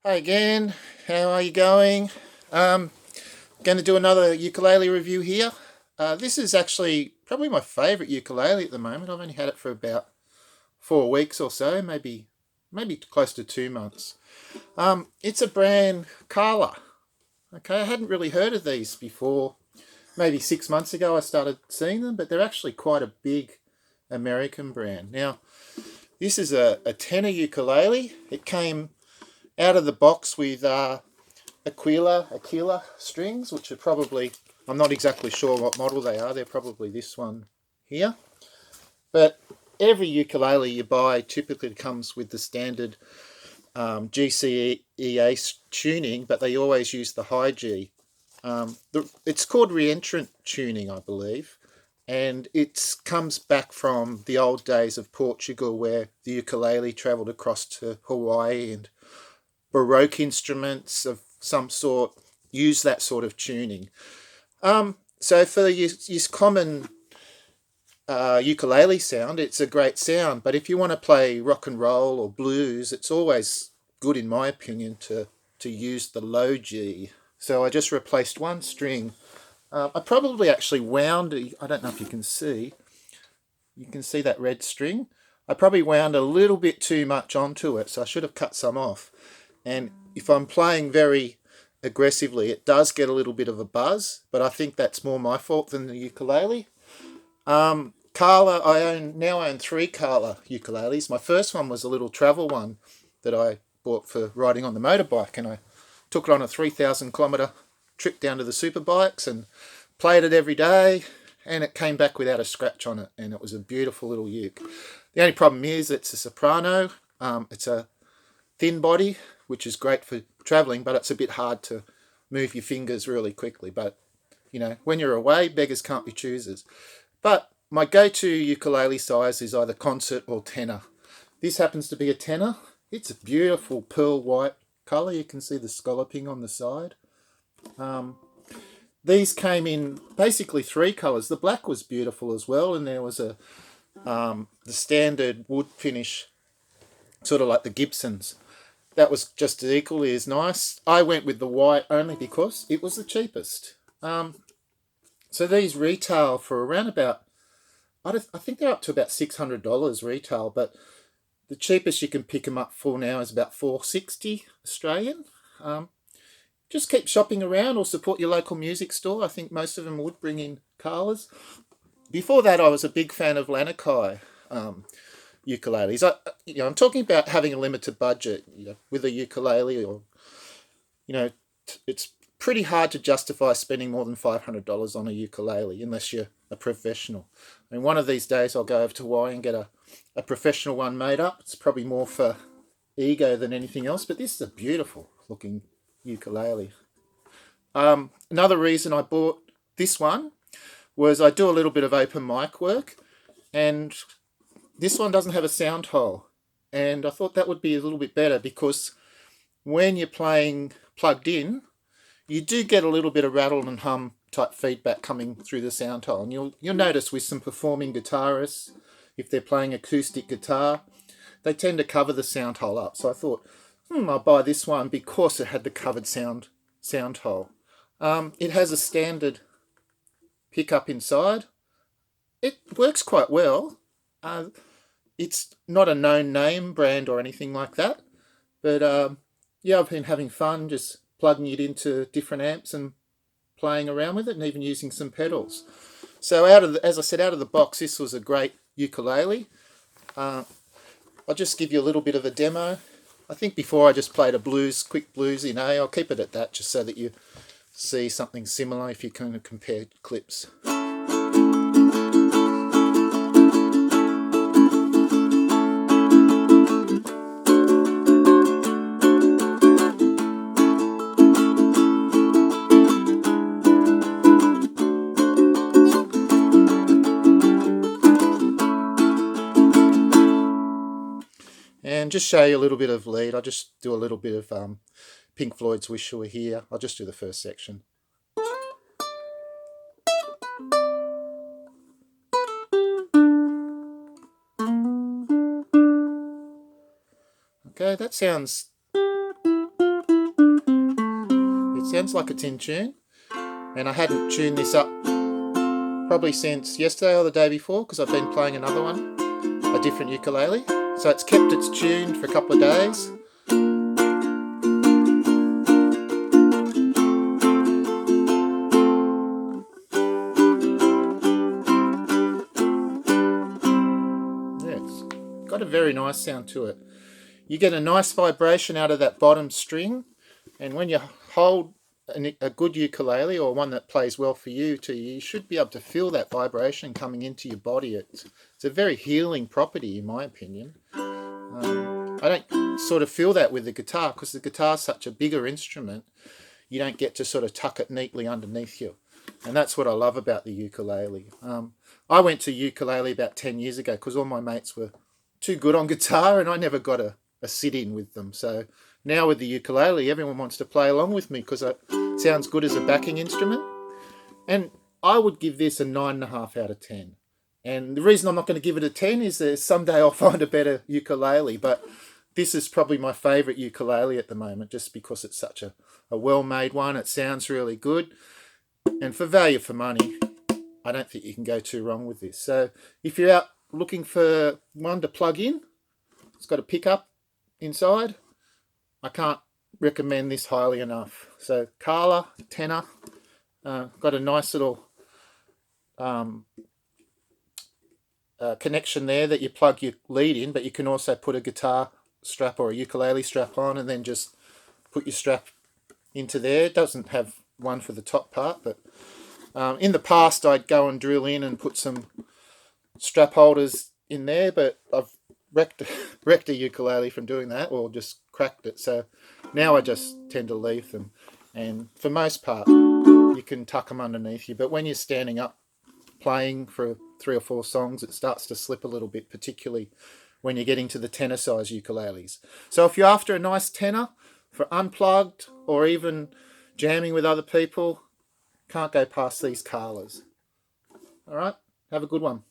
Hi again, how are you going? Um, Going to do another ukulele review here. This is actually probably my favourite ukulele at the moment. I've only had it for about 4 weeks or so, maybe close to 2 months. It's a brand Carla. Okay, I hadn't really heard of these before. Maybe 6 months ago I started seeing them, but they're actually quite a big American brand. Now, this is a tenor ukulele. It came out of the box with Aquila strings, which are probably, I'm not exactly sure what model they are. They're probably this one here. But every ukulele you buy typically comes with the standard GCEA tuning, but they always use the high G. It's called reentrant tuning, I believe, and it comes back from the old days of Portugal where the ukulele travelled across to Hawaii, and Baroque instruments of some sort use that sort of tuning. So for your common ukulele sound, it's a great sound. But if you want to play rock and roll or blues, it's always good, in my opinion, to use the low G. So I just replaced one string. I probably actually wound. I don't know if you can see. You can see that red string. I probably wound a little bit too much onto it, so I should have cut some off. And if I'm playing very aggressively, it does get a little bit of a buzz, but I think that's more my fault than the ukulele. Carla, I own three Carla ukuleles. My first one was a little travel one that I bought for riding on the motorbike, and I took it on a 3,000 kilometre trip down to the superbikes and played it every day, and it came back without a scratch on it, and it was a beautiful little uke. The only problem is it's a soprano. It's a thin body, which is great for travelling, but it's a bit hard to move your fingers really quickly. But when you're away, beggars can't be choosers. But my go-to ukulele size is either concert or tenor. This happens to be a tenor. It's a beautiful pearl white colour. You can see the scalloping on the side. These came in basically three colours. The black was beautiful as well, and there was the standard wood finish, sort of like the Gibsons. That was just as equally as nice. I went with the white only because it was the cheapest. So these retail for around about, I think they're up to about $600 retail, but the cheapest you can pick them up for now is about $460 Australian. Just keep shopping around or support your local music store. I think most of them would bring in Carlas. Before that, I was a big fan of Lanakai ukuleles. I'm talking about having a limited budget, with a ukulele, or it's pretty hard to justify spending more than $500 on a ukulele unless you're a professional. I mean, one of these days I'll go over to Hawaii and get a professional one made up. It's probably more for ego than anything else, but this is a beautiful looking ukulele. Another reason I bought this one was I do a little bit of open mic work, and this one doesn't have a sound hole, and I thought that would be a little bit better because when you're playing plugged in, you do get a little bit of rattle and hum type feedback coming through the sound hole. And you'll notice with some performing guitarists, if they're playing acoustic guitar, they tend to cover the sound hole up. So I thought, I'll buy this one because it had the covered sound hole. It has a standard pickup inside. It works quite well. It's not a known name brand or anything like that, but yeah, I've been having fun just plugging it into different amps and playing around with it, and even using some pedals. So as I said, out of the box, this was a great ukulele. I'll just give you a little bit of a demo. I think before I just played a quick blues in A. I'll keep it at that just so that you see something similar if you kind of compare clips. And just show you a little bit of lead. I'll just do a little bit of Pink Floyd's Wish You Were Here. I'll just do the first section. Okay, that sounds Sounds like it's in tune. And I hadn't tuned this up probably since yesterday or the day before, because I've been playing another one, a different ukulele. So it's kept its tune for a couple of days. Yeah, it's got a very nice sound to it. You get a nice vibration out of that bottom string, and when you hold a good ukulele, or one that plays well for you too, you should be able to feel that vibration coming into your body. It's a very healing property, in my opinion. I don't sort of feel that with the guitar, because the guitar's such a bigger instrument. You don't get to sort of tuck it neatly underneath you, and that's what I love about the ukulele. I went to ukulele about 10 years ago because all my mates were too good on guitar, and I never got a sit-in with them. So now with the ukulele, everyone wants to play along with me because it sounds good as a backing instrument. And I would give this a 9.5 out of 10. And the reason I'm not going to give it a 10 is that someday I'll find a better ukulele, but this is probably my favourite ukulele at the moment, just because it's such a well-made one. It sounds really good, and for value for money, I don't think you can go too wrong with this. So if you're out looking for one to plug in, it's got a pickup inside. I can't recommend this highly enough. So Carla, Tenor, got a nice little connection there that you plug your lead in, but you can also put a guitar strap or a ukulele strap on, and then just put your strap into there. It doesn't have one for the top part, but in the past I'd go and drill in and put some strap holders in there, but I've wrecked a ukulele from doing that, or just cracked it. So now I just tend to leave them, and for most part you can tuck them underneath you. But when you're standing up playing for 3 or 4 songs, it starts to slip a little bit, particularly when you're getting to the tenor size ukuleles. So if you're after a nice tenor for unplugged or even jamming with other people, can't go past these Carlas. All right, have a good one.